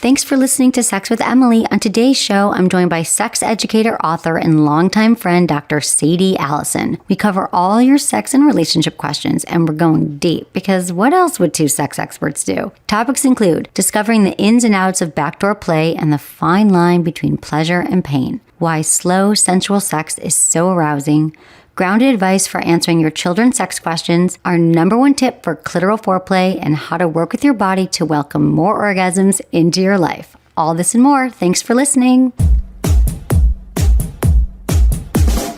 Thanks for listening to Sex with Emily. On today's show, I'm joined by sex educator, author, and longtime friend, Dr. Sadie Allison. We cover all your sex and relationship questions, and we're going deep because what else would two sex experts do? Topics include discovering the ins and outs of backdoor play and the fine line between pleasure and pain, why slow, sensual sex is so arousing, grounded advice for answering your children's sex questions, our number one tip for clitoral foreplay, and how to work with your body to welcome more orgasms into your life. All this and more. Thanks for listening.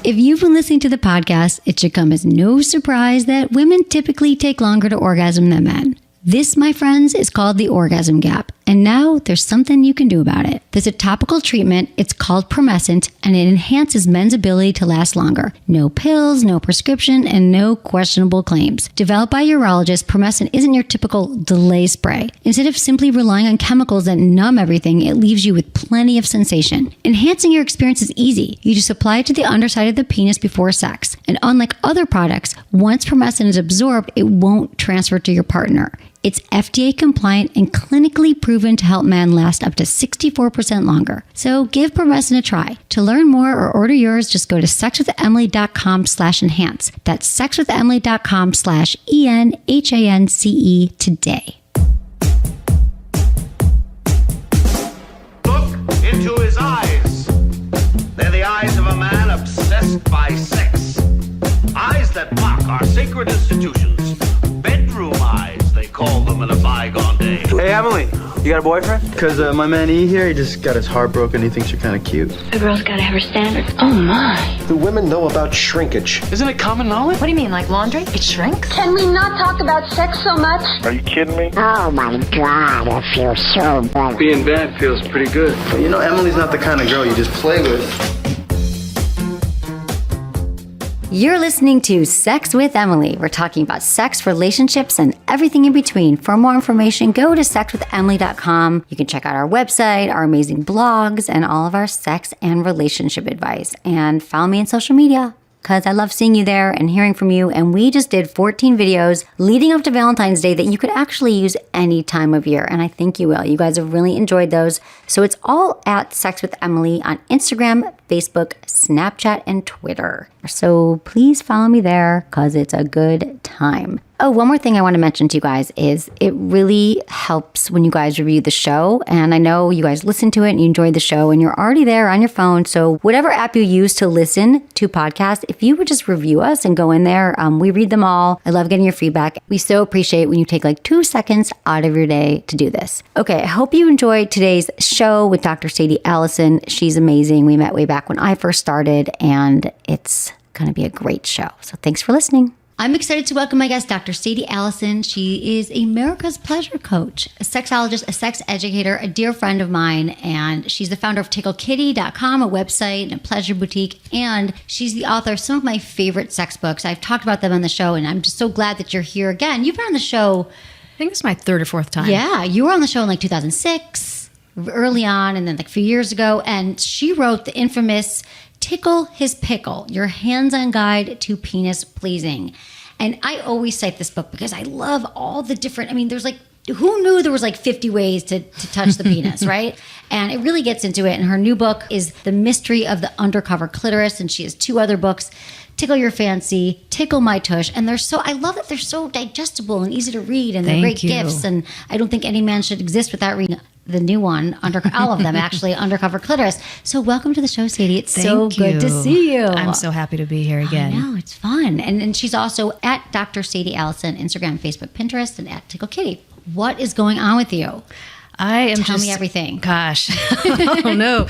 If you've been listening to the podcast, it should come as no surprise that women typically take longer to orgasm than men. This, my friends, is called the orgasm gap. And now there's something you can do about it. There's a topical treatment. It's called Promescent, and it enhances men's ability to last longer. No pills, no prescription, and no questionable claims. Developed by a urologist, Promescent isn't your typical delay spray. Instead of simply relying on chemicals that numb everything, it leaves you with plenty of sensation. Enhancing your experience is easy. You just apply it to the underside of the penis before sex. And unlike other products, once Promescent is absorbed, it won't transfer to your partner. It's FDA compliant and clinically proven to help men last up to 64% longer. So give Promescent a try. To learn more or order yours, just go to sexwithemily.com/enhance. That's sexwithemily.com/ENHANCE today. Look into his eyes. They're the eyes of a man obsessed by sex. Eyes that mock our sacred institutions. Bedroom eyes, they call them in a bygone day. Hey, Emily, you got a boyfriend? Because my man E here, he just got his heart broken. He thinks you're kind of cute. A girl's got to have her standards. Oh, my. Do women know about shrinkage? Isn't it common knowledge? What do you mean, like laundry? It shrinks? Can we not talk about sex so much? Are you kidding me? Oh my God, I feel so bad. Being bad feels pretty good. But you know, Emily's not the kind of girl you just play with. You're listening to Sex with Emily. We're talking about sex, relationships, and everything in between. For more information, go to sexwithemily.com. You can check out our website, our amazing blogs, and all of our sex and relationship advice. And follow me on social media, because I love seeing you there and hearing from you. And we just did 14 videos leading up to Valentine's Day that you could actually use any time of year. And I think you will. You guys have really enjoyed those. So it's all at Sex with Emily on Instagram, Facebook, Snapchat, and Twitter. So please follow me there because it's a good time. Oh, one more thing I want to mention to you guys is it really helps when you guys review the show. And I know you guys listen to it and you enjoyed the show and you're already there on your phone. So whatever app you use to listen to podcasts, if you would just review us and go in there, we read them all. I love getting your feedback. We so appreciate when you take like 2 seconds out of your day to do this. Okay, I hope you enjoyed today's show with Dr. Sadie Allison. She's amazing. We met way back when I first started and it's going to be a great show. So thanks for listening. I'm excited to welcome my guest, Dr. Sadie Allison. She is America's pleasure coach, a sexologist, a sex educator, a dear friend of mine, and she's the founder of TickleKitty.com, a website and a pleasure boutique, and she's the author of some of my favorite sex books. I've talked about them on the show, and I'm just so glad that you're here again. You've been on the show. I think this is my third or fourth time. Yeah, you were on the show in like 2006, early on, and then like a few years ago, and she wrote the infamous Tickle His Pickle, Your Hands-On Guide to Penis Pleasing. And I always cite this book because I love all the different, there's like, who knew there was like 50 ways to touch the penis, right? And it really gets into it. And her new book is The Mystery of the Undercover Clitoris. And she has 2 other books, Tickle Your Fancy, Tickle My Tush. And I love that they're so digestible and easy to read and they're great gifts. And I don't think any man should exist without reading the new one, all of them actually, Undercover Clitoris. So welcome to the show, Sadie. It's so good to see you. I'm so happy to be here again. I know, it's fun. And she's also at Dr. Sadie Allison, Instagram, Facebook, Pinterest, and at Tickle Kitty. What is going on with you? Tell me everything. Gosh. Oh, no.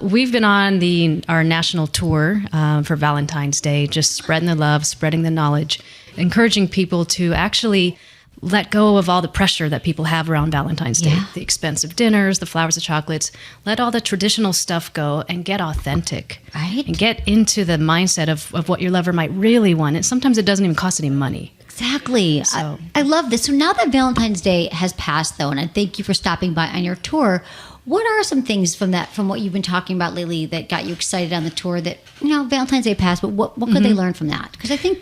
We've been on our national tour for Valentine's Day, just spreading the love, spreading the knowledge, encouraging people to actually let go of all the pressure that people have around Valentine's Day. The expensive dinners, the flowers, the chocolates. Let all the traditional stuff go and get authentic. Right. And get into the mindset of what your lover might really want. And sometimes it doesn't even cost any money. Exactly. So. I love this. So now that Valentine's Day has passed, though, and I thank you for stopping by on your tour, what are some things from what you've been talking about lately that got you excited on the tour that, Valentine's Day passed, but what could they learn from that? Because I think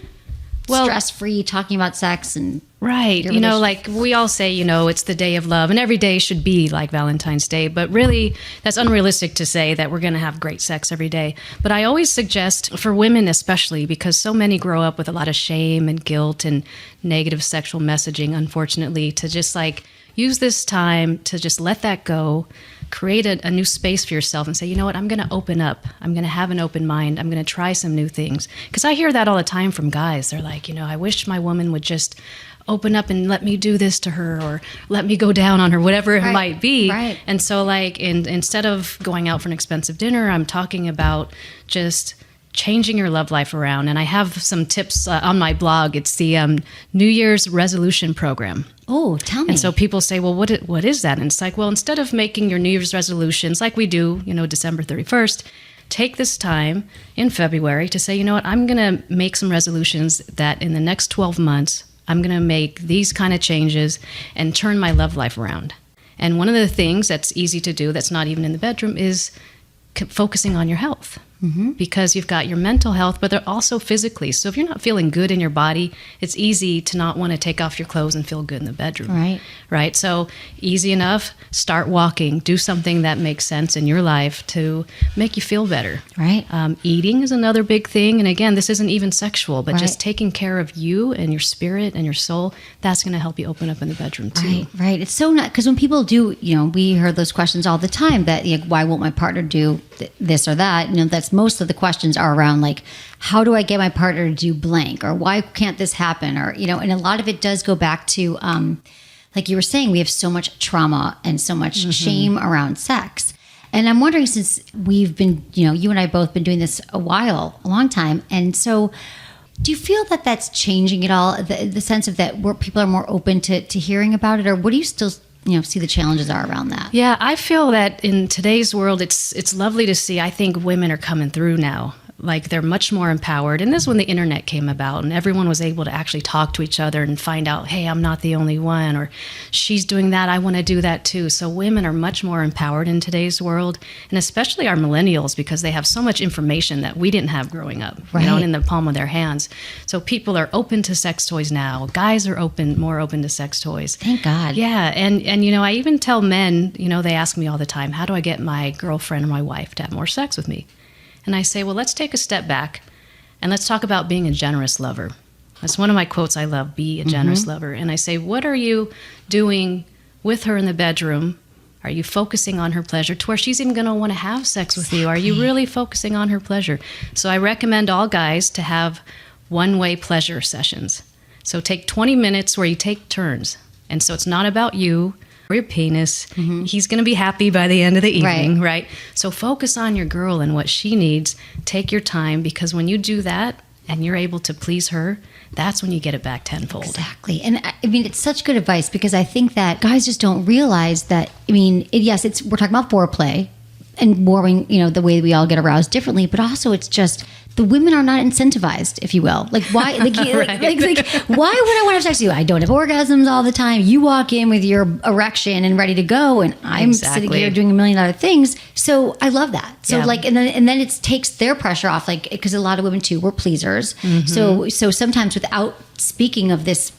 stress-free, talking about sex and right. your You know, relationship. like we all say, you know, it's the day of love and every day should be like Valentine's Day. But really, that's unrealistic to say that we're going to have great sex every day. But I always suggest for women, especially because so many grow up with a lot of shame and guilt and negative sexual messaging, unfortunately, to just like use this time to just let that go, create a new space for yourself and say, you know what, I'm going to open up. I'm going to have an open mind. I'm going to try some new things. Because I hear that all the time from guys. They're like, you know, I wish my woman would just open up and let me do this to her or let me go down on her, whatever it might be. Right. And so like instead of going out for an expensive dinner, I'm talking about just changing your love life around. And I have some tips on my blog. It's the New Year's resolution program. Oh, tell me. And so people say, well, what is that? And it's like, well, instead of making your New Year's resolutions like we do, you know, December 31st, take this time in February to say, you know what, I'm going to make some resolutions that in the next 12 months, I'm going to make these kind of changes and turn my love life around. And one of the things that's easy to do that's not even in the bedroom is focusing on your health. Because you've got your mental health, but they're also physically. So if you're not feeling good in your body, it's easy to not want to take off your clothes and feel good in the bedroom. Right. So easy enough, start walking, do something that makes sense in your life to make you feel better. Right. Eating is another big thing. And again, this isn't even sexual, but just taking care of you and your spirit and your soul, that's going to help you open up in the bedroom too. Right. It's so not, because when people do, you know, we heard those questions all the time that, you know, why won't my partner do this or that? You know, that's most of the questions are around like, how do I get my partner to do blank, or why can't this happen? Or, you know, and a lot of it does go back to, like you were saying, we have so much trauma and so much shame around sex. And I'm wondering, since we've been, you know, you and I both been doing this a long time. And so do you feel that that's changing at all? The sense of that where people are more open to hearing about it, or what do you still, you know, see the challenges are around that? Yeah, I feel that in today's world, it's lovely to see. I think women are coming through now. Like they're much more empowered. And this is when the internet came about and everyone was able to actually talk to each other and find out, hey, I'm not the only one, or she's doing that, I want to do that too. So women are much more empowered in today's world, and especially our millennials, because they have so much information that we didn't have growing up, you know, in the palm of their hands. So people are open to sex toys now. Guys are more open to sex toys. Thank God. Yeah. And you know, I even tell men, you know, they ask me all the time, how do I get my girlfriend or my wife to have more sex with me? And I say, well, let's take a step back and let's talk about being a generous lover. That's one of my quotes I love, be a generous lover. And I say, what are you doing with her in the bedroom? Are you focusing on her pleasure to where she's even going to want to have sex with you? Are you really focusing on her pleasure? So I recommend all guys to have one-way pleasure sessions. So take 20 minutes where you take turns. And so it's not about you or your penis. He's going to be happy by the end of the evening, right? So focus on your girl and what she needs. Take your time, because when you do that and you're able to please her, that's when you get it back tenfold. Exactly. And I mean, it's such good advice, because I think that guys just don't realize that, I mean, yes, we're talking about foreplay and warming, you know, the way we all get aroused differently, but also it's just the women are not incentivized, if you will. Like why? Like, like why would I want to have sex with you? I don't have orgasms all the time. You walk in with your erection and ready to go, and I'm sitting here doing a million other things. So I love that. So like, and then it takes their pressure off. Like, because a lot of women too, we're pleasers. So sometimes without speaking of this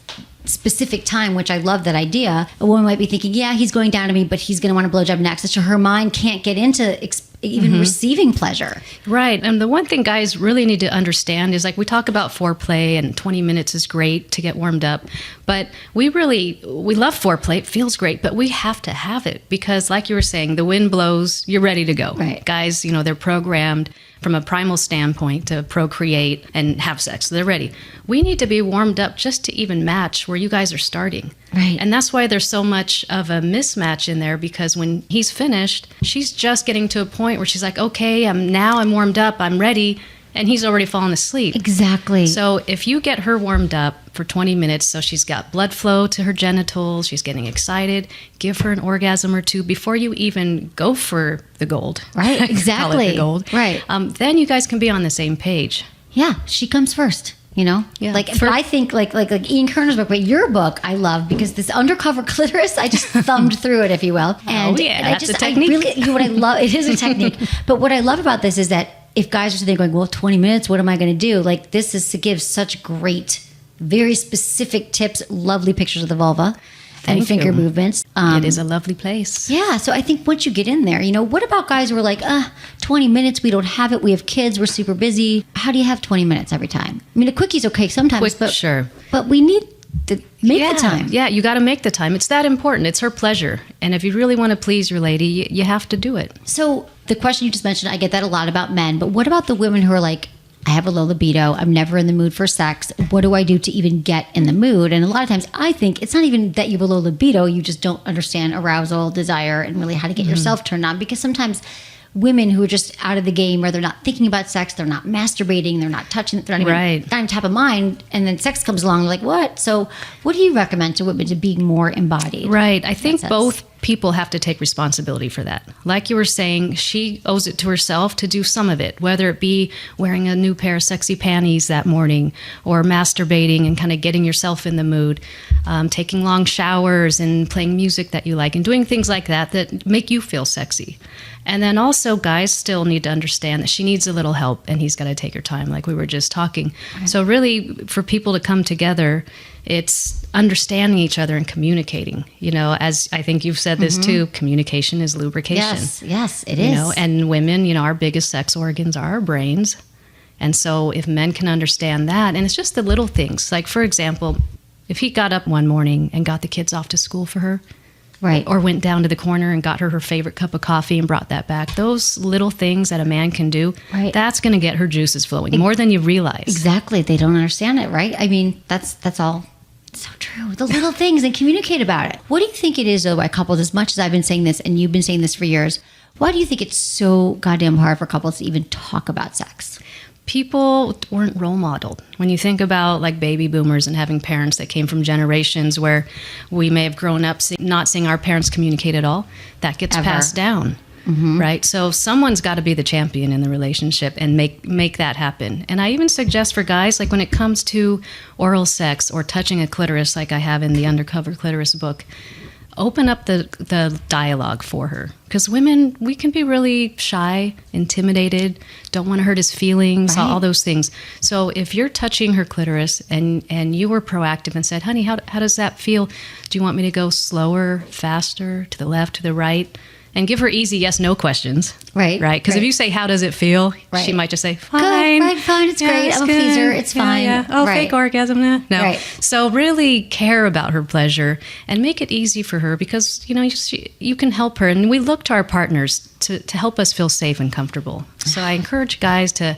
specific time, which I love that idea, a woman might be thinking, yeah, he's going down to me, but he's going to want a blowjob next. So her mind can't get into even receiving pleasure. Right. And the one thing guys really need to understand is, like, we talk about foreplay and 20 minutes is great to get warmed up, but we love foreplay. It feels great, but we have to have it, because like you were saying, the wind blows, you're ready to go. Right. Guys, you know, they're programmed from a primal standpoint to procreate and have sex. So they're ready. We need to be warmed up just to even match where you guys are starting. Right. And that's why there's so much of a mismatch in there, because when he's finished, she's just getting to a point where she's like, okay, I'm warmed up, I'm ready. And he's already fallen asleep. Exactly. So if you get her warmed up for 20 minutes, so she's got blood flow to her genitals, she's getting excited, give her an orgasm or two before you even go for the gold. Right, exactly. Call it the gold. Right. Then you guys can be on the same page. Yeah, she comes first. You know, like I think like Ian Kerner's book, but your book I love, because this undercover clitoris, I just thumbed through it, if you will. And that's a technique. What I love, it is a technique. But what I love about this is that if guys are sitting there going, well, 20 minutes, what am I going to do? Like, this is to give such great very specific tips, lovely pictures of the vulva and Thank finger you. movements. It is a lovely place. Yeah, so I think once you get in there, what about guys who are like, 20 minutes, we don't have it, we have kids, we're super busy. How do you have 20 minutes every time? I mean, a quicktie's okay sometimes, Sure. but we need to make the time. Yeah, you got to make the time. It's that important. It's her pleasure. And if you really want to please your lady, you have to do it. So the question you just mentioned, I get that a lot about men, but what about the women who are like, I have a low libido, I'm never in the mood for sex. What do I do to even get in the mood? And a lot of times I think it's not even that you have a low libido, you just don't understand arousal, desire, and really how to get yourself turned on. Because sometimes women who are just out of the game, where they're not thinking about sex, they're not masturbating, they're not touching it, they're not even top of mind, and then sex comes along, they're like, what? So what do you recommend to women to be more embodied? Right. I think both people have to take responsibility for that. Like you were saying, she owes it to herself to do some of it, whether it be wearing a new pair of sexy panties that morning, or masturbating and kind of getting yourself in the mood, taking long showers and playing music that you like, and doing things like that make you feel sexy. And then also, guys still need to understand that she needs a little help, and he's got to take her time, like we were just talking. Right. So really, for people to come together, it's understanding each other and communicating. As I think you've said this too, communication is lubrication. Yes, it is. And women, our biggest sex organs are our brains. And so if men can understand that, and it's just the little things. Like, for example, if he got up one morning and got the kids off to school for her, right, or went down to the corner and got her favorite cup of coffee and brought that back. Those little things that a man can do, right, that's going to get her juices flowing more than you realize. Exactly. They don't understand it, right? I mean, that's all so true. The little things, and communicate about it. What do you think it is, though, by couples, as much as I've been saying this and you've been saying this for years, why do you think it's so goddamn hard for couples to even talk about sex? People weren't role modeled. When you think about like baby boomers and having parents that came from generations where we may have grown up not seeing our parents communicate at all, that gets passed down, right? So someone's got to be the champion in the relationship and make that happen. And I even suggest for guys, like when it comes to oral sex or touching a clitoris, like I have in the Undercover Clitoris book, open up the dialogue for her. Because women, we can be really shy, intimidated, don't want to hurt his feelings, all those things. So if you're touching her clitoris and you were proactive and said, honey, how does that feel? Do you want me to go slower, faster, to the left, to the right? And give her easy yes/no questions. Right. Because if you say, how does it feel? She might just say, fine. Good, fine, it's great. It's I'm a good. pleaser. It's fine. Yeah. Oh, fake orgasm. No. Right. So really care about her pleasure and make it easy for her, because, you can help her. And we look to our partners to help us feel safe and comfortable. So I encourage guys to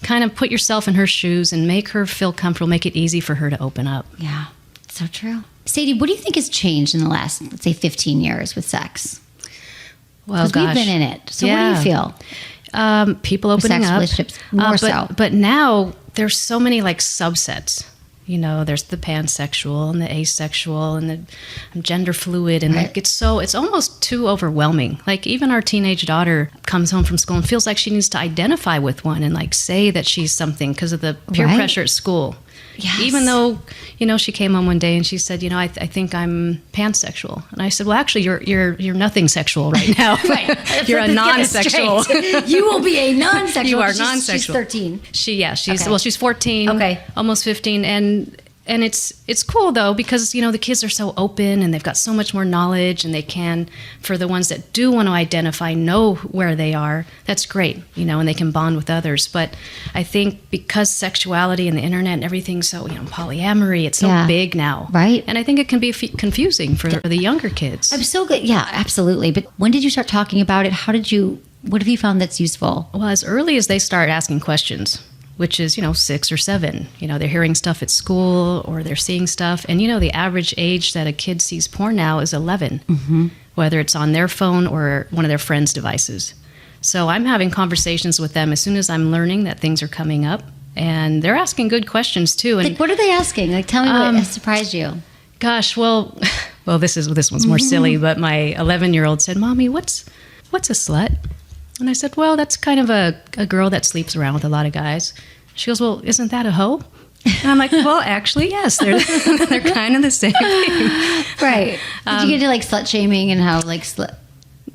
kind of put yourself in her shoes and make her feel comfortable, make it easy for her to open up. Yeah, so true. Sadie, what do you think has changed in the last, let's say, 15 years with sex? Well, we've been in it. So what do you feel? People opening sex up. relationships, more so. But now there's so many like subsets. There's the pansexual and the asexual and the gender fluid, and it's almost too overwhelming. Like even our teenage daughter comes home from school and feels like she needs to identify with one and like say that she's something because of the peer pressure at school. Yes. Even though, she came home one day and she said, I think I'm pansexual. And I said, well, actually, you're nothing sexual right now. Right. You're a non-sexual. You will be a non-sexual. You are non-sexual. She's 13. She's 14. Okay. Almost 15. And it's cool, though, because, the kids are so open and they've got so much more knowledge, and they can, for the ones that do want to identify, know where they are. That's great, and they can bond with others. But I think because sexuality and the internet and everything's so, polyamory, it's so big now. Right. And I think it can be confusing for the younger kids. I'm so good. Yeah, absolutely. But when did you start talking about it? What have you found that's useful? Well, as early as they start asking questions, which is, 6 or 7. They're hearing stuff at school or they're seeing stuff. And, the average age that a kid sees porn now is 11, whether it's on their phone or one of their friends' devices. So I'm having conversations with them as soon as I'm learning that things are coming up. And they're asking good questions, too. And, like, what are they asking? Like, tell me what has surprised you. Gosh, well, this one's more silly, but my 11-year-old said, Mommy, what's a slut? And I said, well, that's kind of a girl that sleeps around with a lot of guys. She goes, well, isn't that a hoe? And I'm like, well, actually, yes. They're kind of the same thing. Right. Did you get into like slut shaming and how like slut?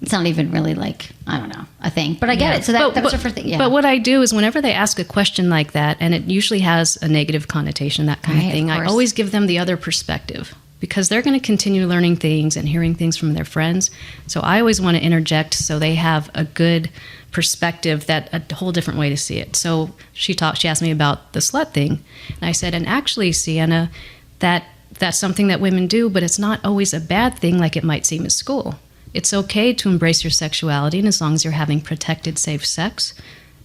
It's not even really like, I don't know, a thing. But I get it. So that was her first thing. Yeah. But what I do is whenever they ask a question like that, and it usually has a negative connotation, that kind of thing, I always give them the other perspective, because they're going to continue learning things and hearing things from their friends. So I always want to interject so they have a good perspective, that a whole different way to see it. So she asked me about the slut thing. And I said, and actually, Sienna, that's something that women do, but it's not always a bad thing like it might seem at school. It's okay to embrace your sexuality, and as long as you're having protected, safe sex,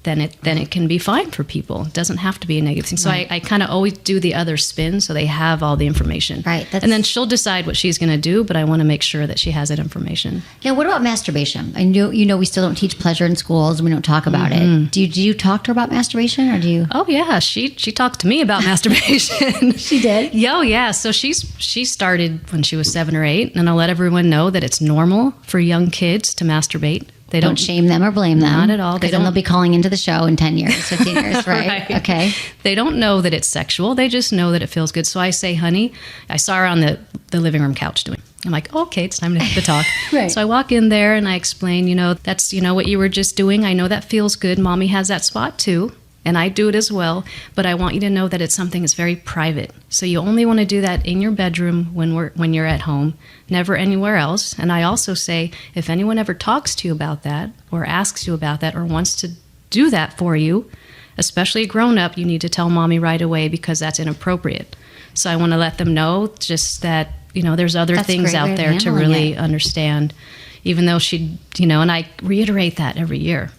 then it can be fine for people. It doesn't have to be a negative thing. So I kind of always do the other spin so they have all the information. Right. And then she'll decide what she's going to do, but I want to make sure that she has that information. Yeah, what about masturbation? I know we still don't teach pleasure in schools, and we don't talk about it. Do you talk to her about masturbation, or do you? Oh yeah, she talked to me about masturbation. She did? Oh yeah. So she started when she was 7 or 8, and I'll let everyone know that it's normal for young kids to masturbate. They don't shame them or blame them. Not at all. Because then they'll be calling into the show in 10 years, 15 years, right? Okay. They don't know that it's sexual. They just know that it feels good. So I say, honey, I saw her on the living room couch doing. I'm like, okay, it's time to talk. Right. So I walk in there and I explain, that's, what you were just doing. I know that feels good. Mommy has that spot too. And I do it as well, but I want you to know that it's something that's very private. So you only want to do that in your bedroom when you're at home, never anywhere else. And I also say, if anyone ever talks to you about that, or asks you about that, or wants to do that for you, especially a grown-up, you need to tell mommy right away, because that's inappropriate. So I want to let them know just that, there's other things out there to really understand, even though she, and I reiterate that every year,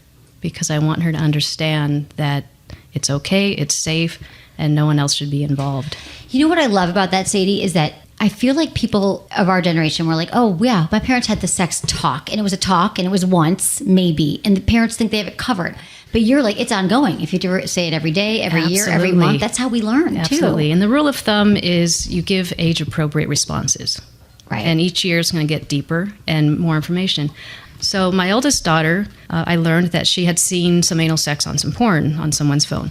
because I want her to understand that it's okay, it's safe, and no one else should be involved. You know what I love about that, Sadie, is that I feel like people of our generation were like, oh, yeah, my parents had the sex talk, and it was a talk, and it was once, maybe, and the parents think they have it covered. But you're like, it's ongoing. If you do say it every day, every year, every month, that's how we learn, Absolutely. And the rule of thumb is you give age-appropriate responses. Right. And each year is going to get deeper and more information. So my oldest daughter, I learned that she had seen some anal sex on some porn on someone's phone.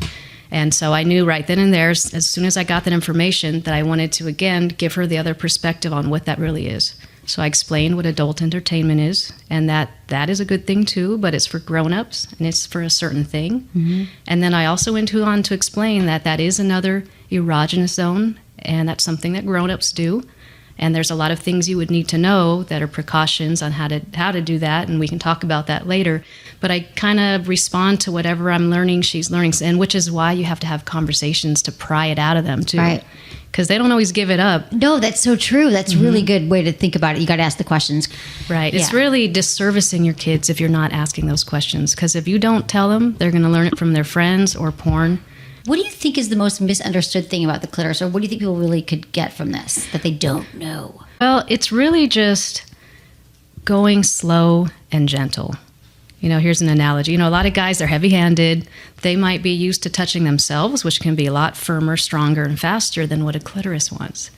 And so I knew right then and there, as soon as I got that information, that I wanted to, again, give her the other perspective on what that really is. So I explained what adult entertainment is, and that is a good thing too, but it's for grown-ups, and it's for a certain thing. Mm-hmm. And then I also went on to explain that is another erogenous zone, and that's something that grown-ups do. And there's a lot of things you would need to know that are precautions on how to do that, and we can talk about that later. But I kind of respond to whatever I'm learning, she's learning, and which is why you have to have conversations to pry it out of them too. Right. Because they don't always give it up. No, that's so true. That's a really good way to think about it. You got to ask the questions. Right. It's really disservicing your kids if you're not asking those questions. Because if you don't tell them, they're going to learn it from their friends or porn. What do you think is the most misunderstood thing about the clitoris, or what do you think people really could get from this that they don't know? Well, it's really just going slow and gentle. Here's an analogy. A lot of guys, they're heavy-handed. They might be used to touching themselves, which can be a lot firmer, stronger, and faster than what a clitoris wants.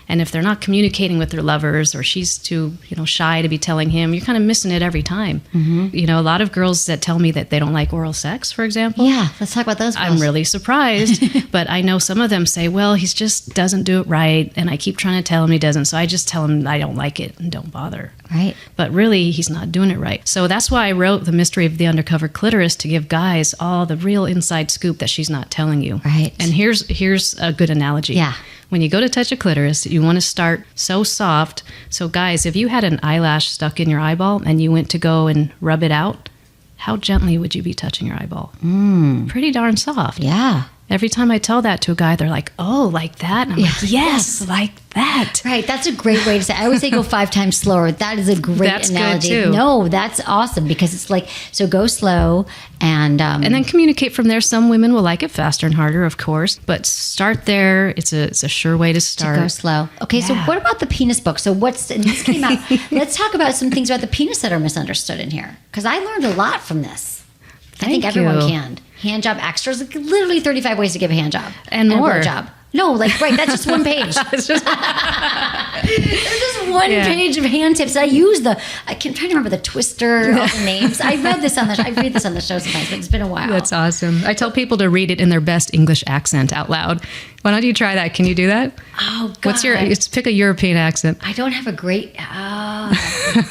And if they're not communicating with their lovers, or she's too, shy to be telling him, you're kind of missing it every time. Mm-hmm. A lot of girls that tell me that they don't like oral sex, for example. Yeah, let's talk about those girls. I'm really surprised, but I know some of them say, well, he just doesn't do it right, and I keep trying to tell him he doesn't, so I just tell him I don't like it and don't bother. Right. But really, he's not doing it right. So that's why I wrote The Mystery of the Undercover Clitoris, to give guys all the real inside scoop that she's not telling you. Right. And here's a good analogy. Yeah. When you go to touch a clitoris, you want to start so soft. So guys, if you had an eyelash stuck in your eyeball and you went to go and rub it out, how gently would you be touching your eyeball? Pretty darn soft. Yeah. Every time I tell that to a guy, they're like, oh, like that? And I'm like, yes, like that. Right. That's a great way to say it. I always say go 5 times slower. That is a great analogy. Good too. No, that's awesome, because it's like, so go slow and then communicate from there. Some women will like it faster and harder, of course, but start there. It's a sure way to start. To go slow. Okay, so what about the penis book? So this came out. Let's talk about some things about the penis that are misunderstood in here, because I learned a lot from this. I think everyone can. Hand job extras, like literally 35 ways to give a hand job. And more. A job. No, that's just one page. There's just one page of hand tips. I'm trying to remember the twister, all the names. I read this on the show sometimes, but it's been a while. That's awesome. I tell people to read it in their best English accent out loud. Why don't you try that? Can you do that? Oh, God. Pick a European accent. I don't have a great,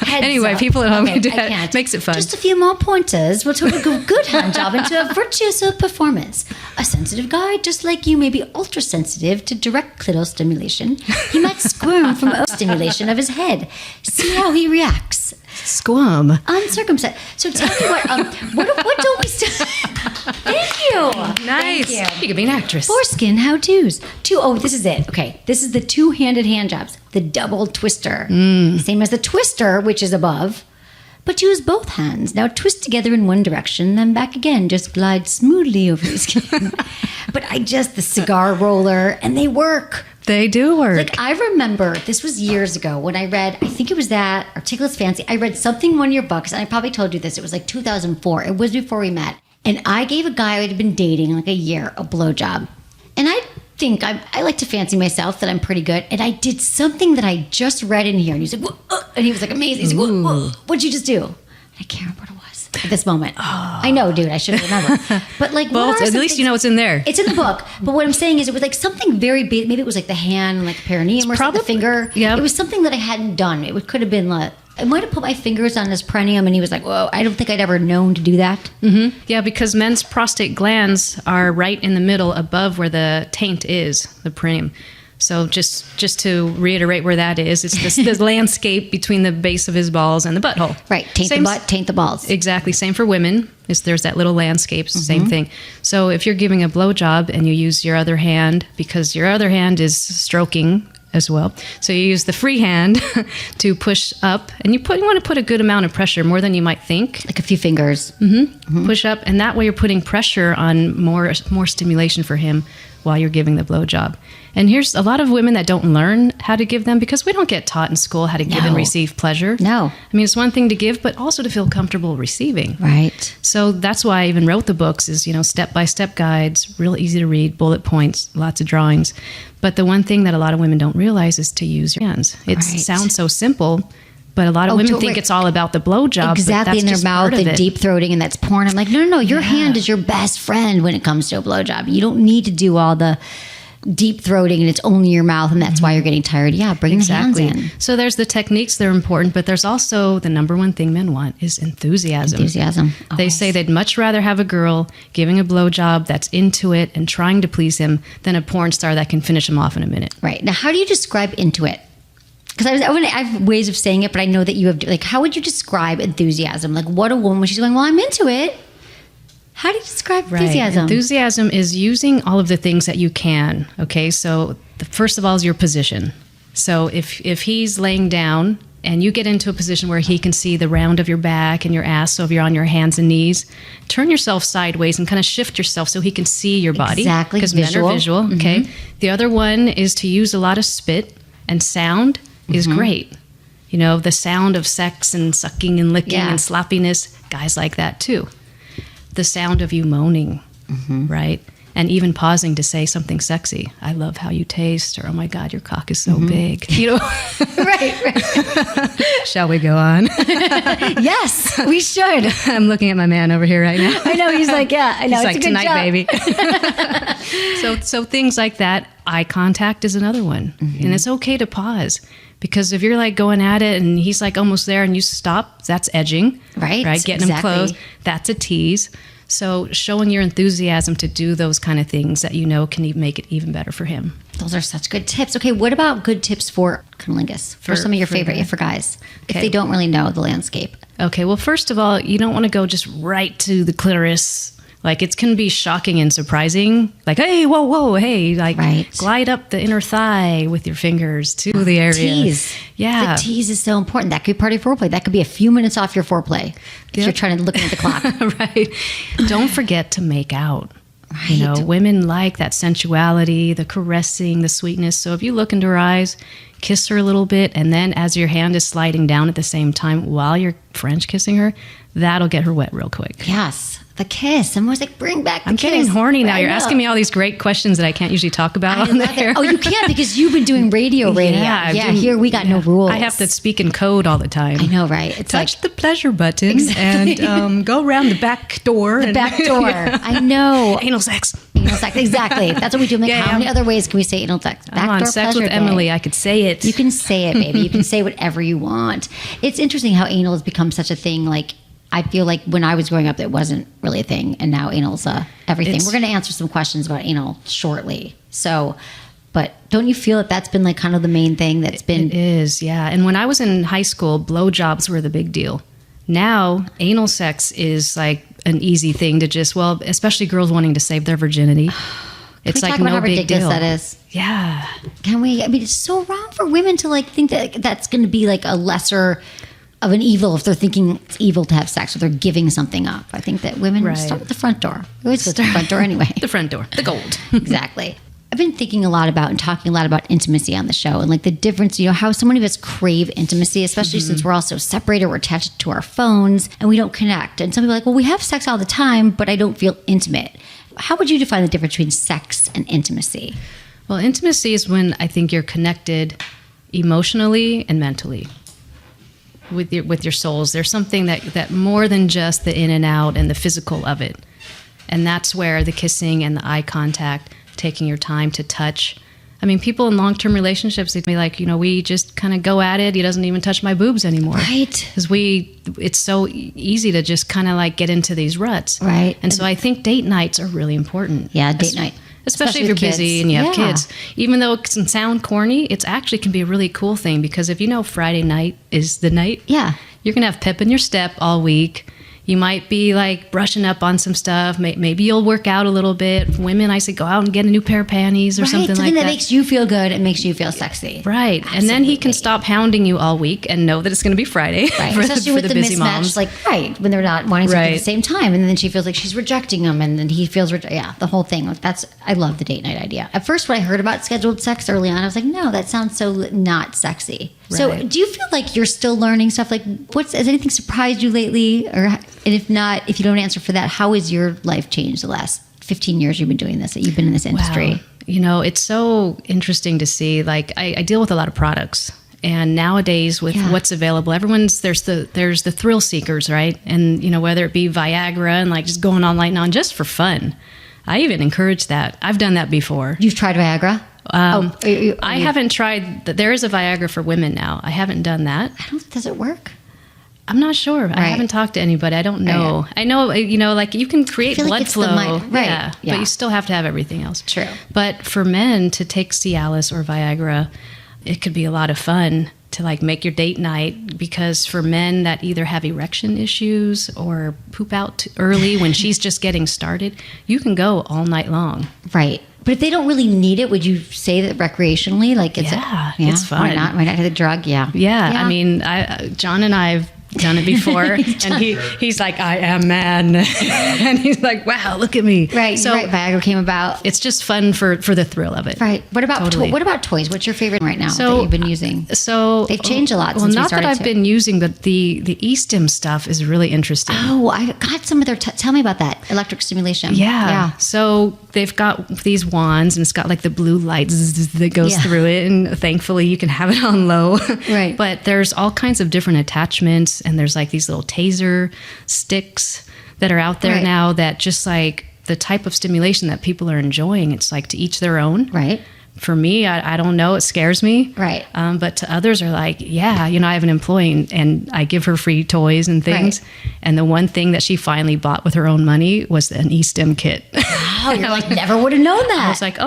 Anyway, up. people at home Okay, can do I that. can't. Makes it fun. Just a few more pointers will turn a good hand job into a virtuoso performance. A sensitive guy, just like you, may be ultra sensitive to direct clitoral stimulation. He might squirm from stimulation of his head. See how he reacts. Squam. Uncircumcised. So tell me what don't we still... Thank you. Nice. Thank You could be an actress. Foreskin how-tos. This is it. Okay, this is the two-handed hand jobs. The double twister. Same as the twister, which is above. But use both hands. Now twist together in one direction, then back again. Just glide smoothly over the skin. But the cigar roller, and they work. They do work. Like, I remember, this was years ago when I read, I think it was that, or Tickle's Fancy. I read something in one of your books, and I probably told you this. It was like 2004. It was before we met. And I gave a guy I had been dating like a year a blowjob. And I think I like to fancy myself that I'm pretty good. And I did something that I just read in here. And he was like, and he was like, amazing. He's like, what'd you just do? And I can't remember what it was at this moment. I know, dude, I should have remembered. But like, well, at least you know what's in there. It's in the book. But what I'm saying is it was like something very big. Maybe it was like the hand, like the perineum, or something, the finger. Yep. It was something that I hadn't done. It could have been like, I might have put my fingers on his perineum, and he was like, whoa, I don't think I'd ever known to do that. Mm-hmm. Yeah, because men's prostate glands are right in the middle above where the taint is, the perineum. So just to reiterate where that is, it's the landscape between the base of his balls and the butthole. Right, taint the butt, taint the balls. Exactly, same for women. There's that little landscape, same thing. So if you're giving a blowjob and you use your other hand, because your other hand is stroking as well. So you use the free hand to push up, and you want to put a good amount of pressure, more than you might think. Like a few fingers. Push up, and that way you're putting pressure on more stimulation for him while you're giving the blowjob. And here's a lot of women that don't learn how to give them because we don't get taught in school how to give and receive pleasure. No. I mean, it's one thing to give, but also to feel comfortable receiving. Right. So that's why I even wrote the books is, step-by-step guides, real easy to read, bullet points, lots of drawings. But the one thing that a lot of women don't realize is to use your hands. It sounds so simple, but a lot of women think it's all about the blowjob. Exactly, in their mouth, the deep throating, and that's porn. I'm like, no. Your hand is your best friend when it comes to a blowjob. You don't need to do all the deep throating and it's only your mouth and that's why you're getting tired. Yeah, bring the hands in. So there's the techniques, they're important, but there's also the number one thing men want is enthusiasm. They say they'd much rather have a girl giving a blowjob that's into it and trying to please him than a porn star that can finish him off in a minute. Right. Now, how do you describe into it? Because I have ways of saying it, but I know that you have, like, how would you describe enthusiasm? Like, what a woman, when she's going, well, I'm into it. How do you describe enthusiasm? Enthusiasm is using all of the things that you can. Okay, so first of all is your position. So if he's laying down and you get into a position where he can see the round of your back and your ass, so if you're on your hands and knees, turn yourself sideways and kind of shift yourself so he can see your body. Exactly, because men are visual. Okay. The other one is to use a lot of spit, and sound is great. The sound of sex and sucking and licking and sloppiness, guys like that too. The sound of you moaning, right? And even pausing to say something sexy. I love how you taste, or oh my God, your cock is so big. Right. Shall we go on? Yes, we should. I'm looking at my man over here right now. I know, he's like, yeah, I know. He's it's like, a good tonight, job. baby. So things like that. Eye contact is another one. And it's okay to pause. Because if you're like going at it and he's like almost there and you stop, that's edging. Right. Getting him close, that's a tease. So showing your enthusiasm to do those kind of things that can make it even better for him. Those are such good tips. Okay, what about good tips for cunnilingus? For some of your favorite, for guys, if they don't really know the landscape. Okay, well, first of all, you don't want to go just right to the clitoris. Like, it can be shocking and surprising. Like, hey, whoa, hey. Like, glide up the inner thigh with your fingers to the area. Tease. Yeah. The tease is so important. That could be part of foreplay. That could be a few minutes off your foreplay if you're trying to look at the clock. Right. Don't forget to make out. Right. Women like that sensuality, the caressing, the sweetness. So if you look into her eyes, kiss her a little bit, and then as your hand is sliding down at the same time while you're French kissing her, that'll get her wet real quick. Yes. The kiss. I'm always like, bring back the kiss. I'm getting horny now. You're asking me all these great questions that I can't usually talk about on the air. Oh, you can't because you've been doing radio. Yeah, here we got no rules. I have to speak in code all the time. I know, right? It's touch the pleasure button and go around the back door. The back door. I know. Anal sex. Anal sex, exactly. That's what we do. I'm like, how many other ways can we say anal sex? I'm on Sex with Emily. I could say it. You can say it, baby. You can say whatever you want. It's interesting how anal has become such a thing. Like, I feel like when I was growing up, it wasn't really a thing, and now anal's everything. We're going to answer some questions about anal shortly. So, but don't you feel that that's been like kind of the main thing that's been? It is, yeah. And when I was in high school, blowjobs were the big deal. Now, anal sex is like an easy thing to just, well, especially girls wanting to save their virginity. It's like no big deal. That is. Yeah. Can we? I mean, it's so wrong for women to like think that that's going to be like a lesser of an evil if they're thinking it's evil to have sex or they're giving something up. I think that women start with the front door. We always go to the front door anyway. The front door, the gold. Exactly. I've been thinking a lot about and talking a lot about intimacy on the show and like the difference, how so many of us crave intimacy, especially since we're all so separated, we're attached to our phones and we don't connect. And some people are like, well, we have sex all the time, but I don't feel intimate. How would you define the difference between sex and intimacy? Well, intimacy is when I think you're connected emotionally and mentally with your souls. There's something that more than just the in and out and the physical of it. And that's where the kissing and the eye contact, taking your time to touch. I mean, people in long-term relationships, they'd be like, we just kind of go at it. He doesn't even touch my boobs anymore. Right. Because it's so easy to just kind of like get into these ruts. Right. And so I think date nights are really important. Yeah, date night. Especially if you're busy and you have kids. Even though it can sound corny, it actually can be a really cool thing because if Friday night is the night, you're going to have pep in your step all week. You might be like brushing up on some stuff. Maybe you'll work out a little bit. Women, I say go out and get a new pair of panties or something like that. That makes you feel good and makes you feel sexy. Right. Absolutely. And then he can stop hounding you all week and know that it's going to be Friday. Right. for Especially with the mismatch, moms. like, when they're not wanting something at the same time. And then she feels like she's rejecting him and then he feels, the whole thing. I love the date night idea. At first, when I heard about scheduled sex early on, I was like, no, that sounds so not sexy. Right. So do you feel like you're still learning stuff? Like, has anything surprised you lately? And if not, if you don't answer for that, how has your life changed the last 15 years you've been doing this, that you've been in this industry? Wow. It's so interesting to see. Like, I deal with a lot of products. And nowadays with what's available, there's the thrill seekers, right? And, whether it be Viagra and like just going all night and on just for fun. I even encourage that. I've done that before. You've tried Viagra? I haven't tried. There is a Viagra for women now. I haven't done that. Does it work? I'm not sure. Right. I haven't talked to anybody. I don't know. Right. I know, like you can create blood flow. Right. Yeah. But you still have to have everything else. True. But for men to take Cialis or Viagra, it could be a lot of fun to like make your date night, because for men that either have erection issues or poop out early when she's just getting started, you can go all night long. Right. But if they don't really need it, would you say that recreationally? Like, it's fun. Why not? Why not have the drug? Yeah. I mean, John and I have done it before, and he's like, I am man, and he's like, wow, look at me. Right. So Viagra came about. It's just fun for the thrill of it. Right. What about what about toys? What's your favorite right now that you've been using? So they've changed a lot. Well, since not we started that I've been using, but the e-stim stuff is really interesting. Oh, I got some of their. Tell me about that electric stimulation. Yeah. So they've got these wands, and it's got like the blue light that goes through it, and thankfully you can have it on low. Right. But there's all kinds of different attachments, and there's like these little taser sticks that are out there now that just like the type of stimulation that people are enjoying. It's like to each their own. Right. For me, I don't know. It scares me. Right. But to others are like, I have an employee and I give her free toys and things. Right. And the one thing that she finally bought with her own money was an e-stim kit. Wow, you're like, never would have known that. I was like,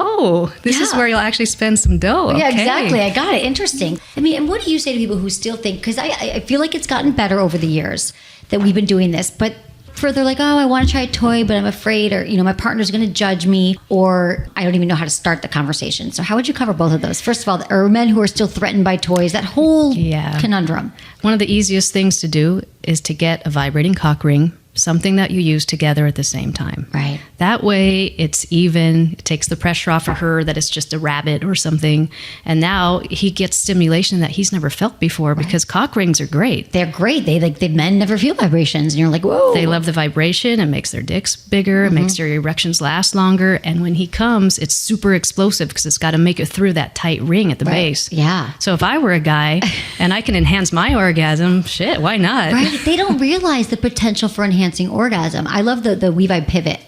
this is where you'll actually spend some dough. Yeah, okay. exactly. I got it. Interesting. I mean, and what do you say to people who still think, because I feel like it's gotten better over the years that we've been doing this, but they're like, I want to try a toy, but I'm afraid, or, my partner's going to judge me, or I don't even know how to start the conversation. So how would you cover both of those? First of all, are men who are still threatened by toys, that whole conundrum? One of the easiest things to do is to get a vibrating cock ring, something that you use together at the same time. Right. That way it's even, it takes the pressure off of her that it's just a rabbit or something. And now he gets stimulation that he's never felt before, because cock rings are great. They're great. The men never feel vibrations. And you're like, whoa. They love the vibration. It makes their dicks bigger. It makes their erections last longer. And when he comes, it's super explosive because it's got to make it through that tight ring at the base. Yeah. So if I were a guy and I can enhance my orgasm, shit, why not? Right. They don't realize the potential for enhancing orgasm. I love the WeVibe Pivot.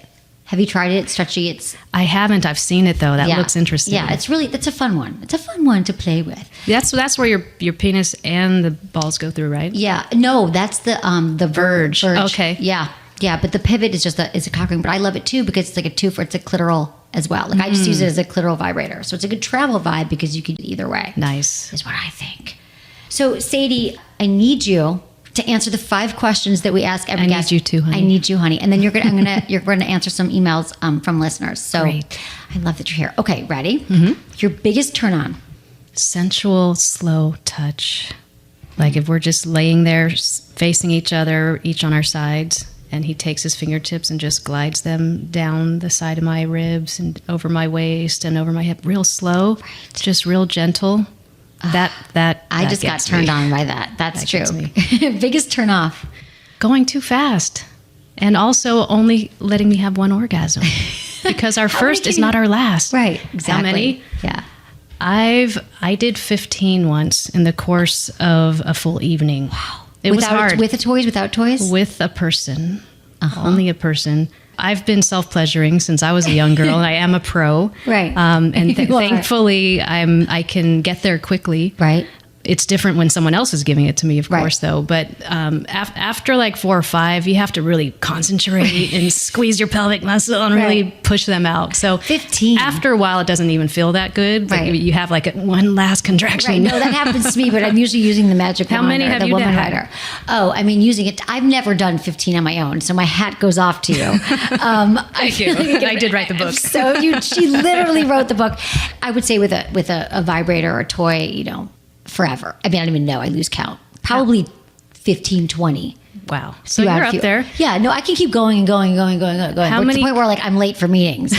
Have you tried it? Stretchy. It's I haven't. I've seen it though. That looks interesting. Yeah, it's a fun one. It's a fun one to play with. That's where your penis and the balls go through, right? Yeah. No, that's the verge. Okay. Yeah. Yeah, but the pivot is just a cock ring. But I love it too because it's like it's a clitoral as well. Like I just use it as a clitoral vibrator. So it's a good travel vibe because you can do either way. Nice. Is what I think. So Sadie, I need you to answer the 5 questions that we ask every guest. I need you too, honey. I need you, honey. And then you're gonna answer some emails from listeners. So Great. I love that you're here. Okay, ready? Mm-hmm. Your biggest turn on. Sensual, slow touch. Like if we're just laying there facing each other, each on our sides, and he takes his fingertips and just glides them down the side of my ribs and over my waist and over my hip, real slow, just real gentle. I just got turned on by that. That's true. Biggest turn off. Going too fast. And also only letting me have one orgasm. Because our first is not our last. Right, exactly. How many? Yeah. I did 15 once in the course of a full evening. Wow. It was hard. With the toys, without toys? With a person. Only a person. I've been self-pleasuring since I was a young girl, and I am a pro. Right. And thankfully, I can get there quickly. Right. It's different when someone else is giving it to me, of course, though. But after like 4 or 5, you have to really concentrate and squeeze your pelvic muscle and really push them out. So 15. After a while, it doesn't even feel that good. Right. Like you have like one last contraction. Right. No, that happens to me, but I'm usually using the magic How many have the you woman done? rider. Oh, I mean, using it. I've never done 15 on my own, so my hat goes off to you. Thank you. I did write the book. So she literally wrote the book. I would say with a vibrator or a toy, forever. I mean, I don't even know. I lose count. Probably 15, 20. Wow. So you're up there. Yeah. No, I can keep going and going. How But many? to the point where I'm late for meetings.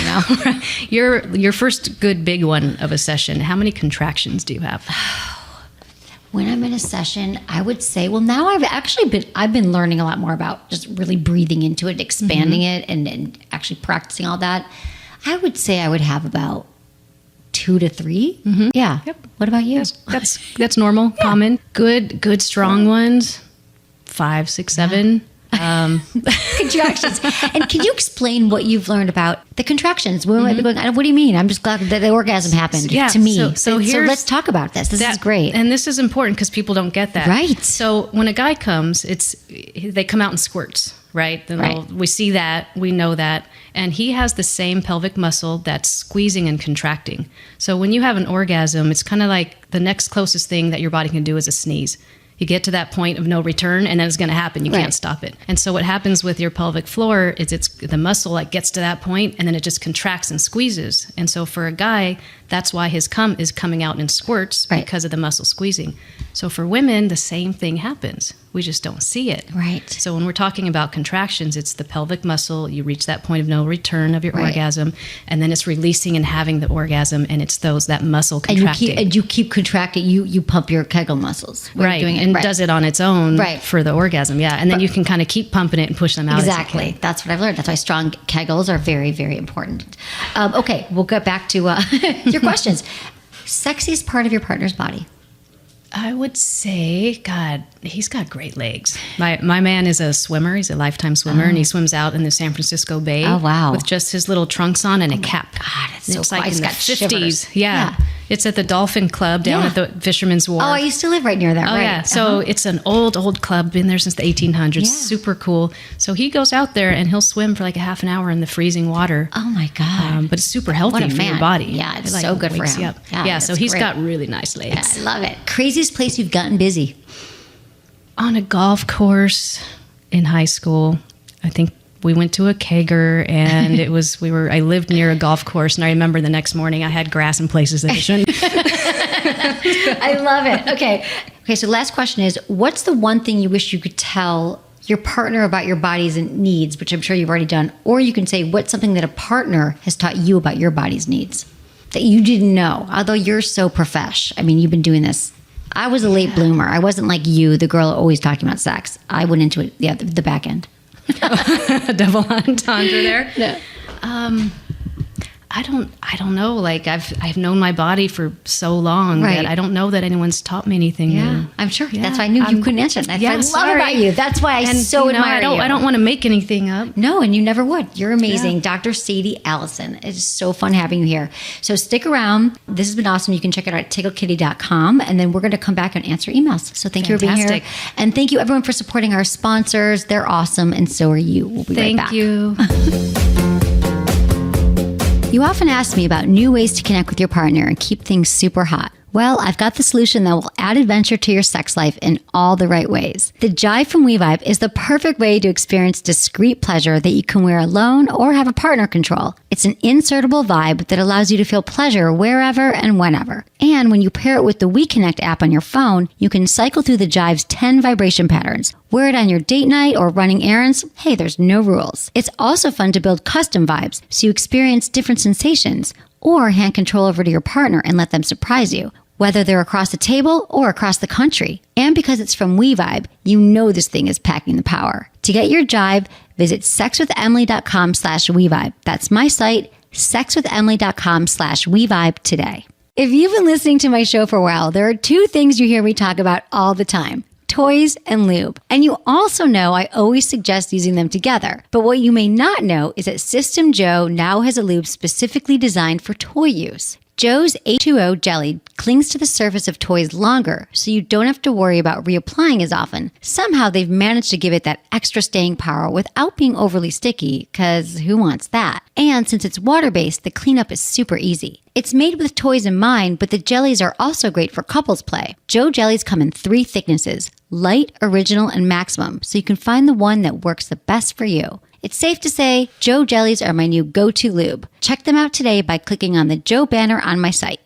Your first good big one of a session. How many contractions do you have? When I'm in a session, I would say, well, now I've been learning a lot more about just really breathing into it, expanding it, and actually practicing all that. I would say I would have about 2 to 3. Mm-hmm. Yeah. Yep. What about you? That's normal, common. Good, strong ones. 5, 6, 7. Contractions. And can you explain what you've learned about the contractions? Women might be going, what do you mean? I'm just glad that the orgasm happened to me. So let's talk about this. This is great. And this is important because people don't get that. Right. So when a guy comes, they come out in squirts, right? We see that, we know that. And he has the same pelvic muscle that's squeezing and contracting. So when you have an orgasm, it's kind of like the next closest thing that your body can do is a sneeze. You get to that point of no return, and then it's going to happen. You can't stop it. And so what happens with your pelvic floor is it's the muscle gets to that point, and then it just contracts and squeezes. And so for a guy, that's why his cum is coming out in squirts because of the muscle squeezing. So for women, the same thing happens. We just don't see it. Right. So when we're talking about contractions, it's the pelvic muscle. You reach that point of no return of your orgasm, and then it's releasing and having the orgasm, and it's that muscle contracting. And you keep contracting. You pump your Kegel muscles. Right. Doing it. And does it on its own for the orgasm. Yeah. And then you can kind of keep pumping it and push them out. Exactly. That's what I've learned. That's why strong Kegels are very, very important. Okay. We'll get back to your questions. Sexiest part of your partner's body? I would say, God, he's got great legs. My man is a swimmer. He's a lifetime swimmer, and he swims out in the San Francisco Bay. Oh, wow. With just his little trunks on and a cap. God, it's so it's cool. like in the 50s. Shivers. Yeah. It's at the Dolphin Club down at the Fisherman's Wharf. Oh, I used to live right near there. Oh, yeah. So it's an old club, been there since the 1800s. Yeah. Super cool. So he goes out there and he'll swim for like a half an hour in the freezing water. Oh, my God. But it's super healthy for your body. Yeah, it's It, so good for wakes him. you up. Yeah, so he's great. got really nice legs. Yeah, I love it. Craziest place you've gotten busy? On a golf course in high school. I think we went to a kegger, and I lived near a golf course, and I remember the next morning I had grass in places that I shouldn't. I love it. Okay, so last question is, what's the one thing you wish you could tell your partner about your body's needs, which I'm sure you've already done, or you can say, what's something that a partner has taught you about your body's needs that you didn't know, although you're so profesh. I mean, you've been doing this. I was a late bloomer. I wasn't like you, the girl always talking about sex. I went into it, the back end. Double entendre there. No. I don't know. Like I've known my body for so long that I don't know that anyone's taught me anything new. I'm sure. Yeah. That's why I knew you couldn't answer that. That's what I love about you. That's why I admire you. I don't want to make anything up. No, and you never would. You're amazing. Dr. Sadie Allison. It's so fun having you here. So stick around. This has been awesome. You can check it out at ticklekitty.com, and then we're going to come back and answer emails. So thank you for being here. And thank you everyone for supporting our sponsors. They're awesome, and so are you. We'll be right back. Thank you. You often ask me about new ways to connect with your partner and keep things super hot. Well, I've got the solution that will add adventure to your sex life in all the right ways. The Jive from WeVibe is the perfect way to experience discreet pleasure that you can wear alone or have a partner control. It's an insertable vibe that allows you to feel pleasure wherever and whenever. And when you pair it with the WeConnect app on your phone, you can cycle through the Jive's 10 vibration patterns. Wear it on your date night or running errands. Hey, there's no rules. It's also fun to build custom vibes so you experience different sensations, or hand control over to your partner and let them surprise you, whether they're across the table or across the country. And because it's from WeVibe, you know this thing is packing the power. To get your Jive, visit sexwithemily.com/WeVibe. That's my site, sexwithemily.com/WeVibe today. If you've been listening to my show for a while, there are two things you hear me talk about all the time: toys and lube. And you also know I always suggest using them together. But what you may not know is that System Joe now has a lube specifically designed for toy use. Joe's H2O jelly clings to the surface of toys longer, so you don't have to worry about reapplying as often. Somehow they've managed to give it that extra staying power without being overly sticky, because who wants that? And since it's water-based, the cleanup is super easy. It's made with toys in mind, but the jellies are also great for couples play. Joe jellies come in 3 thicknesses: light, original, and maximum, so you can find the one that works the best for you. It's safe to say Joe jellies are my new go-to lube. Check them out today by clicking on the Joe banner on my site.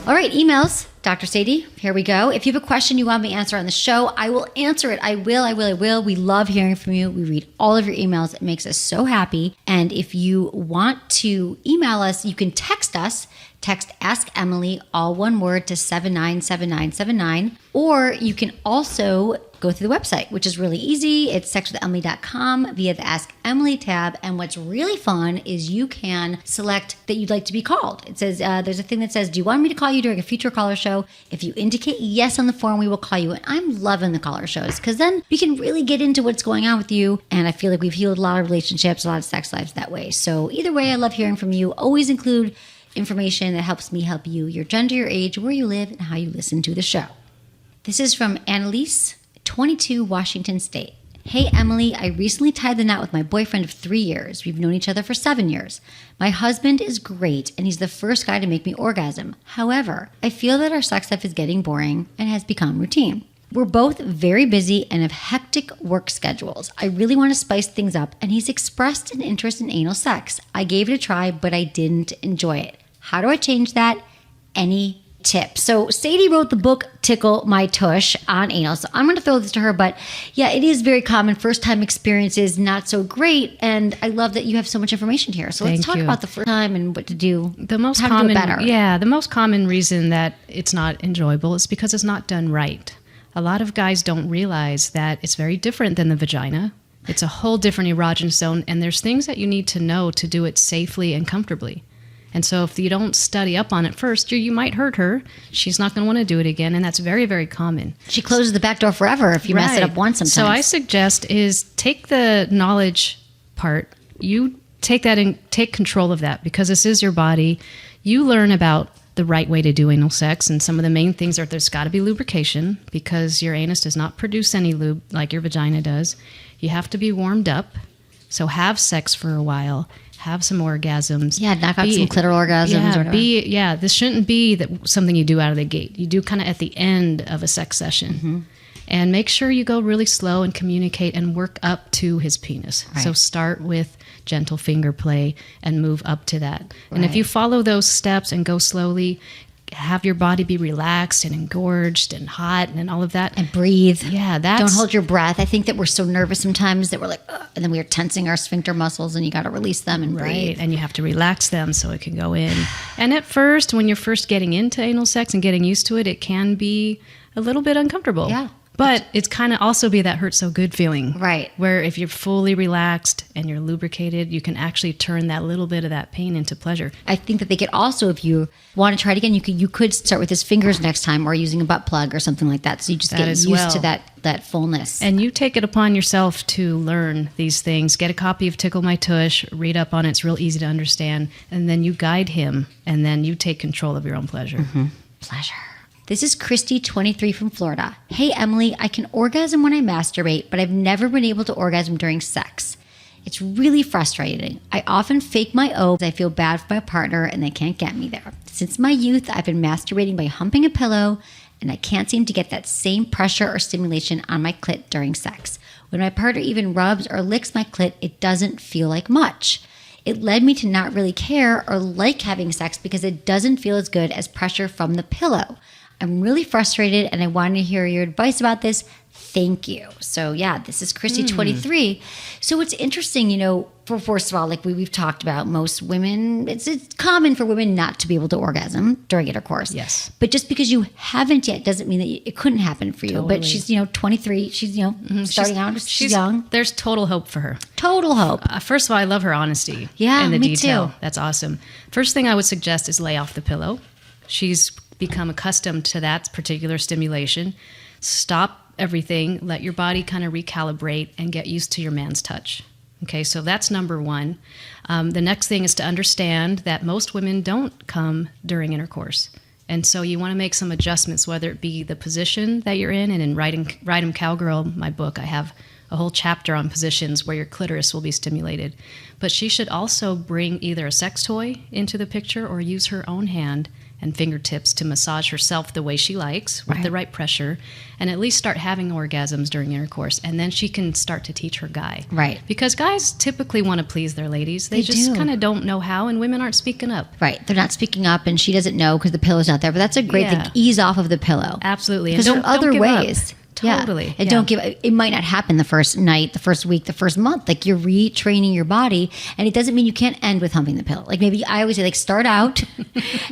All right, emails. Dr. Sadie, here we go. If you have a question you want me to answer on the show, I will answer it. I will. We love hearing from you. We read all of your emails. It makes us so happy. And if you want to email us, you can text us. Text Ask Emily, all one word, to 797979. Or you can also go through the website, which is really easy. It's sexwithemily.com via the Ask Emily tab. And what's really fun is you can select that you'd like to be called. It says, there's a thing that says, do you want me to call you during a future caller show? If you indicate yes on the form, we will call you. And I'm loving the caller shows because then we can really get into what's going on with you. And I feel like we've healed a lot of relationships, a lot of sex lives that way. So either way, I love hearing from you. Always include information that helps me help you, your gender, your age, where you live, and how you listen to the show. This is from Annalise, 22, Washington State. Hey, Emily, I recently tied the knot with my boyfriend of 3 years. We've known each other for 7 years. My husband is great, and he's the first guy to make me orgasm. However, I feel that our sex life is getting boring and has become routine. We're both very busy and have hectic work schedules. I really want to spice things up, and he's expressed an interest in anal sex. I gave it a try, but I didn't enjoy it. How do I change that? Any tips? So Sadie wrote the book Tickle My Tush on anal. So I'm going to throw this to her, but yeah, it is very common. First time experiences, not so great. And I love that you have so much information here. So let's talk about the first time and what to do. The most how common, to do it better. Yeah, the most common reason that it's not enjoyable is because it's not done right. A lot of guys don't realize that it's very different than the vagina. It's a whole different erogenous zone, and there's things that you need to know to do it safely and comfortably. And so if you don't study up on it first, you might hurt her. She's not going to want to do it again, and that's very, very common. She closes the back door forever if you mess it up once sometimes. So I suggest is take the knowledge part. You take that and take control of that because this is your body. You learn about the right way to do anal sex, and some of the main things are there's got to be lubrication because your anus does not produce any lube like your vagina does. You have to be warmed up, so have sex for a while. Have some orgasms. Yeah, knock out some clitoral orgasms or whatever. This shouldn't be something you do out of the gate. You do kind of at the end of a sex session. Mm-hmm. And make sure you go really slow and communicate and work up to his penis. Right. So start with gentle finger play and move up to that. Right. And if you follow those steps and go slowly, have your body be relaxed and engorged and hot and all of that. And breathe. Yeah, don't hold your breath. I think that we're so nervous sometimes that we're like, ugh, and then we are tensing our sphincter muscles and you got to release them and breathe. Right, and you have to relax them so it can go in. And at first, when you're first getting into anal sex and getting used to it, it can be a little bit uncomfortable. Yeah. But it's kind of also be that hurt so good feeling. Right. Where if you're fully relaxed and you're lubricated, you can actually turn that little bit of that pain into pleasure. I think that they could also, if you want to try it again, you could start with his fingers next time or using a butt plug or something like that. So you just get used to that fullness. And you take it upon yourself to learn these things. Get a copy of Tickle My Tush, read up on it. It's real easy to understand. And then you guide him, and then you take control of your own pleasure. Mm-hmm. Pleasure. This is Christy, 23, from Florida. Hey, Emily, I can orgasm when I masturbate, but I've never been able to orgasm during sex. It's really frustrating. I often fake my O because I feel bad for my partner and they can't get me there. Since my youth, I've been masturbating by humping a pillow, and I can't seem to get that same pressure or stimulation on my clit during sex. When my partner even rubs or licks my clit, it doesn't feel like much. It led me to not really care or like having sex because it doesn't feel as good as pressure from the pillow. I'm really frustrated and I want to hear your advice about this. Thank you. So yeah, this is Christy, 23. So it's interesting, first of all, like we've talked about, most women, it's common for women not to be able to orgasm during intercourse. Yes. But just because you haven't yet doesn't mean that it couldn't happen for you. Totally. But she's, 23. She's, starting out. She's young. There's total hope for her. Total hope. First of all, I love her honesty. Yeah, and the me detail. too. That's awesome. First thing I would suggest is lay off the pillow. She's become accustomed to that particular stimulation. Stop everything. Let your body kind of recalibrate and get used to your man's touch. Okay, so that's number one. The next thing is to understand that most women don't come during intercourse. And so you want to make some adjustments, whether it be the position that you're in. And in Ride 'em Cowgirl, my book, I have a whole chapter on positions where your clitoris will be stimulated. But she should also bring either a sex toy into the picture or use her own hand and fingertips to massage herself the way she likes with the right pressure, and at least start having orgasms during intercourse. And then she can start to teach her guy. Right. Because guys typically want to please their ladies. They just kind of don't know how, and women aren't speaking up. Right. They're not speaking up, and she doesn't know because the pillow's not there. But that's a great thing. Ease off of the pillow. Absolutely. Because there are other ways. Totally. Yeah. And don't give it might not happen the first night, the first week, the first month. Like, you're retraining your body, and it doesn't mean you can't end with humping the pillow. Like, maybe I always say, like, start out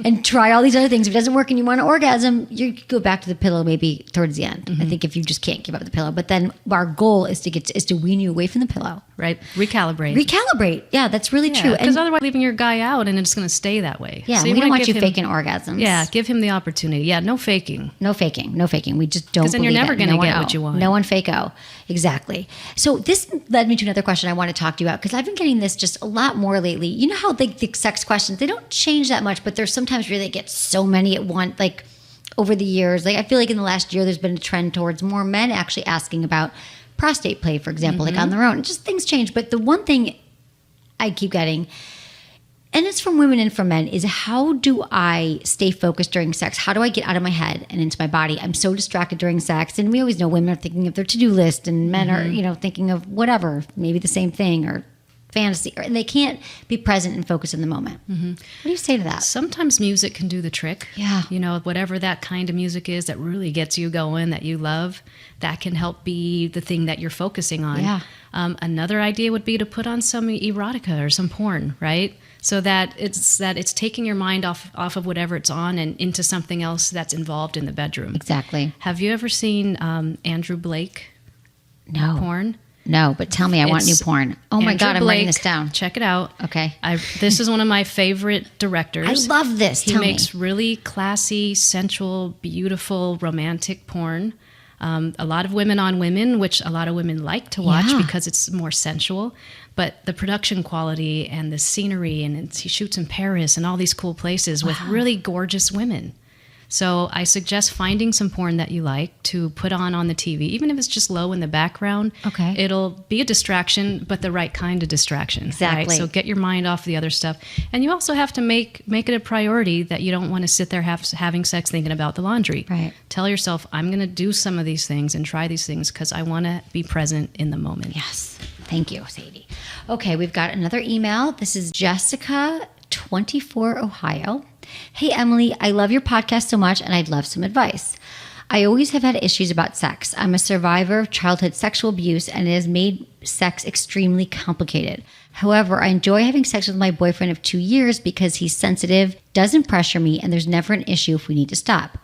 and try all these other things. If it doesn't work and you want to orgasm, you go back to the pillow maybe towards the end. I think if you just can't give up the pillow. But then our goal is to wean you away from the pillow. Right. Recalibrate. Yeah, that's really true. Because otherwise leaving your guy out and it's going to stay that way. Yeah, so we don't want you faking orgasms. Yeah, give him the opportunity. Yeah, no faking. No faking. We just don't. Because then you're never going to get what you want. No one fake-o. Exactly. So this led me to another question I want to talk to you about, because I've been getting this just a lot more lately. You know how the sex questions, they don't change that much, but there's sometimes where they get so many at once, like over the years. Like, I feel like in the last year there's been a trend towards more men actually asking about prostate play, for example, like on their own. Just things change. But the one thing I keep getting, and it's from women and from men, is how do I stay focused during sex? How do I get out of my head and into my body? I'm so distracted during sex. And we always know women are thinking of their to-do list, and men are, thinking of whatever, maybe the same thing or fantasy, and they can't be present and focus in the moment. What do you say to that? Sometimes music can do the trick. Yeah. Whatever that kind of music is that really gets you going, that you love, that can help be the thing that you're focusing on. Yeah. Another idea would be to put on some erotica or some porn, right? So that it's taking your mind off of whatever it's on and into something else that's involved in the bedroom. Exactly. Have you ever seen Andrew Blake porn? No, but tell me, I want new porn. Oh my God, I'm writing this down. Check it out. Okay. This is one of my favorite directors. I love this. He makes really classy, sensual, beautiful, romantic porn. A lot of women on women, which a lot of women like to watch because it's more sensual. But the production quality and the scenery, and he shoots in Paris and all these cool places with really gorgeous women. So I suggest finding some porn that you like to put on the TV, even if it's just low in the background. Okay. It'll be a distraction, but the right kind of distraction. Exactly. Right? So get your mind off the other stuff. And you also have to make it a priority that you don't want to sit there having sex thinking about the laundry. Right. Tell yourself, I'm going to do some of these things and try these things because I want to be present in the moment. Yes. Thank you, Sadie. Okay, we've got another email. This is Jessica, 24, Ohio. Hey, Emily, I love your podcast so much, and I'd love some advice. I always have had issues about sex. I'm a survivor of childhood sexual abuse, and it has made sex extremely complicated. However, I enjoy having sex with my boyfriend of 2 years because he's sensitive, doesn't pressure me, and there's never an issue if we need to stop.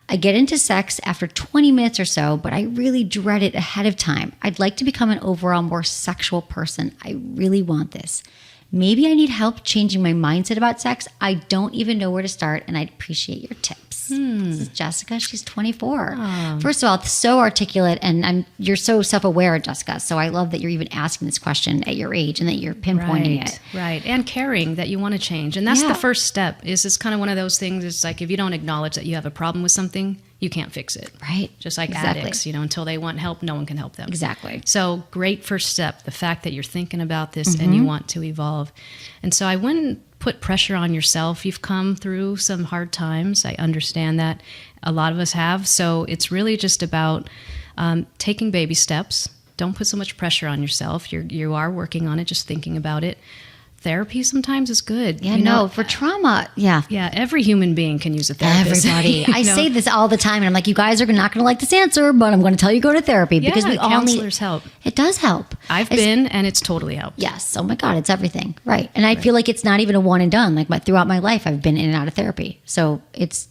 I get into sex after 20 minutes or so, but I really dread it ahead of time. I'd like to become an overall more sexual person. I really want this. Maybe I need help changing my mindset about sex. I don't even know where to start, and I'd appreciate your tips. This is Jessica. She's 24. First of all, it's so articulate, and you're so self-aware, Jessica. So I love that you're even asking this question at your age and that you're pinpointing it. Right. And caring that you want to change. And that's the first step. It's kind of one of those things. It's like if you don't acknowledge that you have a problem with something, you can't fix it. Right. Just like addicts, until they want help, no one can help them. Exactly. So great first step, the fact that you're thinking about this and you want to evolve. And so I wouldn't put pressure on yourself. You've come through some hard times. I understand that. A lot of us have. So it's really just about taking baby steps. Don't put so much pressure on yourself. You are working on it, just thinking about it. Therapy sometimes is good. Yeah, for trauma. Yeah. Yeah, every human being can use a therapist. Everybody. I say this all the time, and I'm like, you guys are not going to like this answer, but I'm going to tell you go to therapy because we all need. Counselors help. It does help. I've been, and it's totally helped. Yes. Oh my God, it's everything. Right. And I feel like it's not even a one and done. Like throughout my life, I've been in and out of therapy. So it's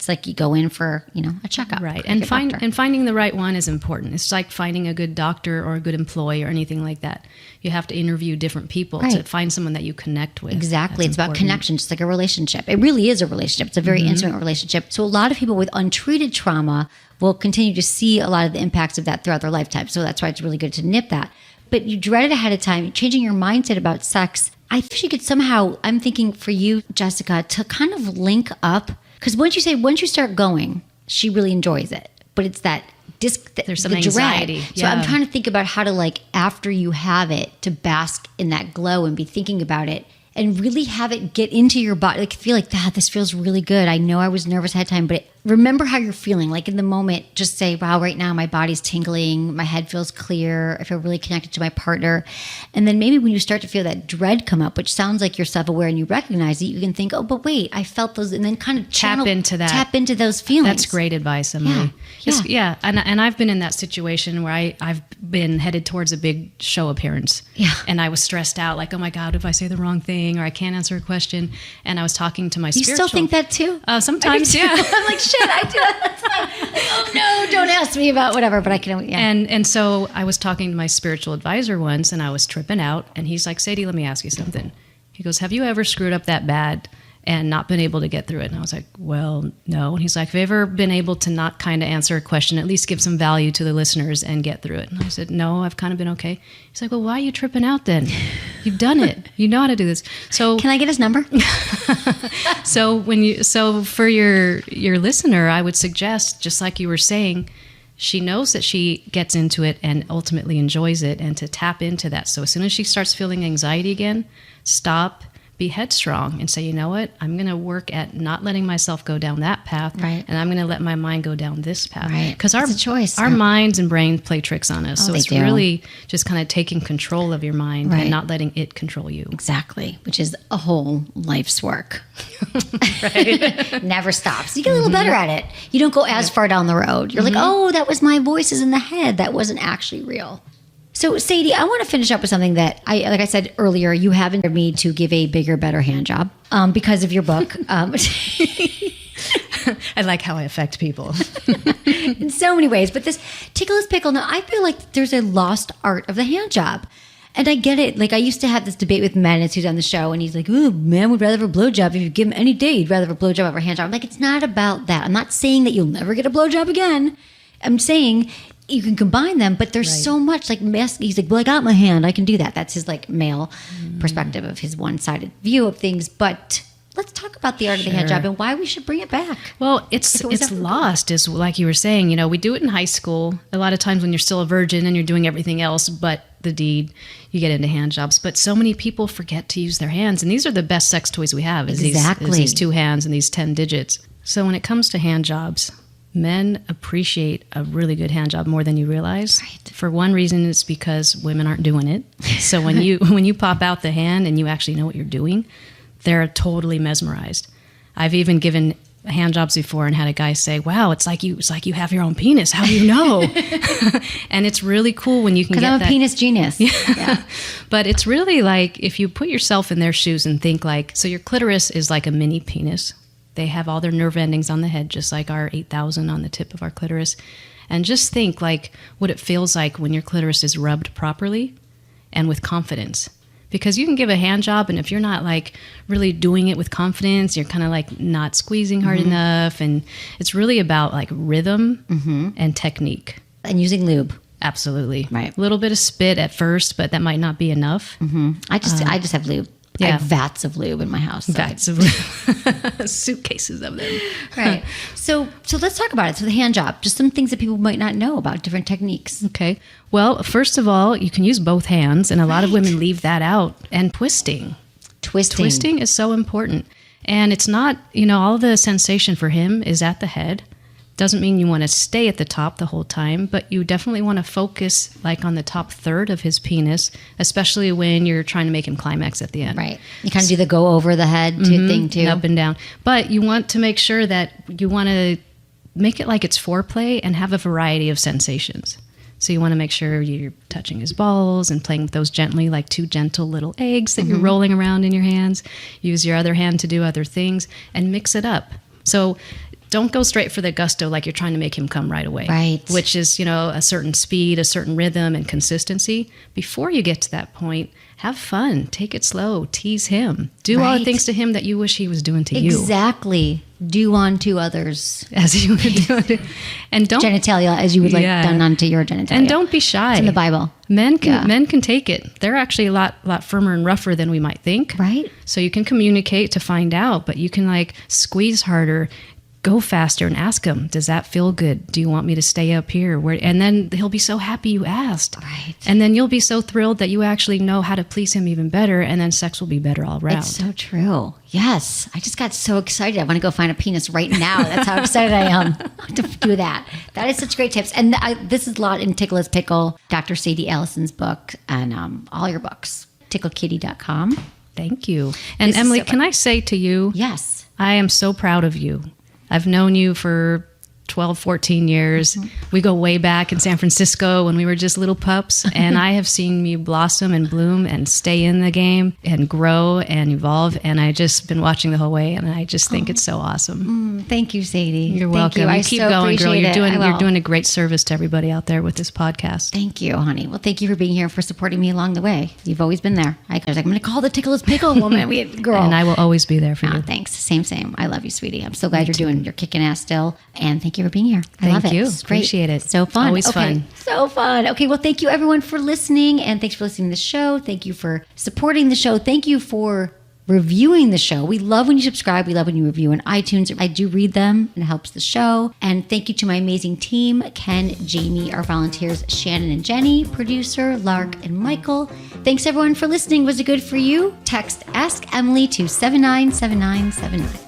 like you go in for a checkup. Right. And finding the right one is important. It's like finding a good doctor or a good employee or anything like that. You have to interview different people to find someone that you connect with. Exactly. It's about connection, just like a relationship. It really is a relationship. It's a very intimate relationship. So a lot of people with untreated trauma will continue to see a lot of the impacts of that throughout their lifetime. So that's why it's really good to nip that. But you dread it ahead of time, changing your mindset about sex. I think you could somehow, I'm thinking for you, Jessica, to kind of link up. Because once you start going, she really enjoys it. But it's that there's some anxiety. So I'm trying to think about how to, after you have it, to bask in that glow and be thinking about it and really have it get into your body. Feel like, this feels really good. I know I was nervous ahead of time, but remember how you're feeling. In the moment, just say, wow, right now my body's tingling. My head feels clear. I feel really connected to my partner. And then maybe when you start to feel that dread come up, which sounds like you're self-aware and you recognize it, you can think, oh, but wait, I felt those. And then kind of tap into that. Tap into those feelings. That's great advice, Emily. Yeah. And I've been in that situation where I've been headed towards a big show appearance. Yeah. And I was stressed out, like, oh my God, if I say the wrong thing or I can't answer a question. And I was talking to my spiritual. You still think that too? Sometimes, yeah. I'm like, shit, I do that. Oh no, don't ask me about whatever, but I can, yeah. And so I was talking to my spiritual advisor once and I was tripping out and he's like, Sadie, let me ask you something. He goes, have you ever screwed up that bad and not been able to get through it? And I was like, well, no. And he's like, have you ever been able to not kind of answer a question, at least give some value to the listeners and get through it? And I said, no, I've kind of been okay. He's like, well, why are you tripping out then? You've done it. You know how to do this. So can I get his number? So for your listener, I would suggest, just like you were saying, she knows that she gets into it and ultimately enjoys it, and to tap into that. So as soon as she starts feeling anxiety again, stop, be headstrong and say, you know what, I'm going to work at not letting myself go down that path, right, and I'm going to let my mind go down this path. Right. Because our minds and brain play tricks on us. So it's really just kind of taking control of your mind and not letting it control you. Exactly, which is a whole life's work. Right. Never stops. You get a little better at it. You don't go as far down the road. You're like, oh, that was my voices in the head. That wasn't actually real. So, Sadie, I want to finish up with something that, like I said earlier, you have inspired me to give a bigger, better hand job because of your book. I like how I affect people. In so many ways. But this Tickle His Pickle, now I feel like there's a lost art of the hand job. And I get it. Like, I used to have this debate with Menace, who's on the show, and he's like, ooh, man would rather have a blowjob. If you give him any day, he'd rather have a blowjob over a hand job. I'm like, it's not about that. I'm not saying that you'll never get a blowjob again. I'm saying you can combine them, but there's so much he's like, well, I got my hand, I can do that. That's his male perspective of his one-sided view of things. But let's talk about the art of the hand job and why we should bring it back. Well, it's lost, is like you were saying. We do it in high school. A lot of times when you're still a virgin and you're doing everything else but the deed, you get into hand jobs. But so many people forget to use their hands, and these are the best sex toys we have. Is these 2 hands and these 10 digits. So when it comes to hand jobs, men appreciate a really good hand job more than you realize. Right. For one reason, it's because women aren't doing it. So when you pop out the hand and you actually know what you're doing, they're totally mesmerized. I've even given hand jobs before and had a guy say, wow, it's like you have your own penis. How do you know? And it's really cool when you can get that. Because I'm a penis genius. Yeah. But it's really like if you put yourself in their shoes and think so your clitoris is like a mini penis. They have all their nerve endings on the head, just like our 8,000 on the tip of our clitoris. And just think like what it feels like when your clitoris is rubbed properly and with confidence. Because you can give a hand job, and if you're not like really doing it with confidence, you're kind of like not squeezing hard enough. And it's really about like rhythm and technique. And using lube. Absolutely. Right. A little bit of spit at first, but that might not be enough. I just have lube. I have vats of lube in my house. So Vats of lube. Suitcases of them. Right. So let's talk about it. So the hand job, just some things that people might not know about different techniques. Okay. Well, first of all, you can use both hands, and a lot of women leave that out. And twisting. Twisting is so important. And it's not, all the sensation for him is at the head. Doesn't mean you want to stay at the top the whole time, but you definitely want to focus like on the top third of his penis, especially when you're trying to make him climax at the end. Right. You kind of do the go over the head thing too. Up and down. But you want to make sure that you want to make it like it's foreplay and have a variety of sensations. So you want to make sure you're touching his balls and playing with those gently, like two gentle little eggs that you're rolling around in your hands. Use your other hand to do other things and mix it up. So don't go straight for the gusto like you're trying to make him come right away. Right. Which is, a certain speed, a certain rhythm and consistency. Before you get to that point, have fun. Take it slow. Tease him. Do all the things to him that you wish he was doing to you. Exactly. Do unto others as you would do it. And don't genitalia as you would like done unto your genitalia. And don't be shy. It's in the Bible. Men can take it. They're actually a lot firmer and rougher than we might think. Right. So you can communicate to find out, but you can like squeeze harder, go faster, and ask him, does that feel good? Do you want me to stay up here? And then he'll be so happy you asked. Right. And then you'll be so thrilled that you actually know how to please him even better, and then sex will be better all around. It's so true. Yes. I just got so excited. I want to go find a penis right now. That's how excited I am to do that. That is such great tips. And this is a lot in Tickle as Pickle, Dr. Sadie Allison's book, and all your books. TickleKitty.com. Thank you. And Emily, can I say to you, yes, I am so proud of you. I've known you for 12, 14 years. We go way back in San Francisco when we were just little pups. And I have seen you blossom and bloom and stay in the game and grow and evolve. And I just been watching the whole way. And I just think it's so awesome. Thank you, Sadie. You're welcome. You keep going, girl. You're doing a great service to everybody out there with this podcast. Thank you, honey. Well, thank you for being here and for supporting me along the way. You've always been there. I was like, I'm going to call the Tickle as Pickle woman. Girl. And I will always be there for you. Thanks. Same. I love you, sweetie. I'm so glad you're kicking ass still. And thank you for being here. I love it. Thank you. It's great. Appreciate it. So fun. Always fun. So fun. Okay. Well, thank you everyone for listening, and thanks for listening to the show. Thank you for supporting the show. Thank you for reviewing the show. We love when you subscribe. We love when you review on iTunes. I do read them, and it helps the show. And thank you to my amazing team, Ken, Jamie, our volunteers, Shannon and Jenny, producer, Lark, and Michael. Thanks everyone for listening. Was it good for you? Text Ask Emily to 797979.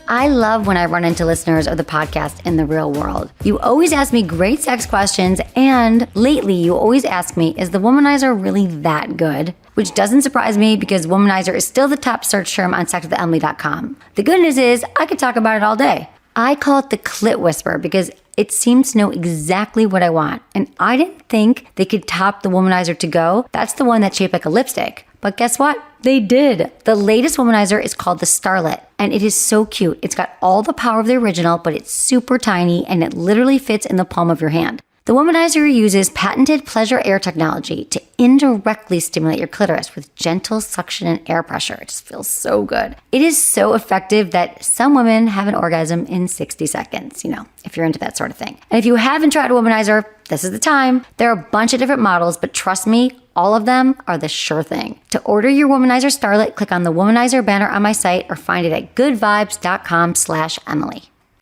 I love when I run into listeners of the podcast in the real world. You always ask me great sex questions, and lately you always ask me, is the womanizer really that good? Which doesn't surprise me because womanizer is still the top search term on sexwithemily.com. The good news is I could talk about it all day. I call it the clit whisper because it seems to know exactly what I want. And I didn't think they could top the womanizer to go. That's the one that's shaped like a lipstick. But guess what? They did. The latest womanizer is called the Starlet, and it is so cute. It's got all the power of the original, but it's super tiny, and it literally fits in the palm of your hand. The womanizer uses patented pleasure air technology to indirectly stimulate your clitoris with gentle suction and air pressure. It just feels so good. It is so effective that some women have an orgasm in 60 seconds, if you're into that sort of thing. And if you haven't tried a womanizer, this is the time. There are a bunch of different models, but trust me, all of them are the sure thing. To order your Womanizer Starlet, click on the Womanizer banner on my site or find it at goodvibes.com/Emily.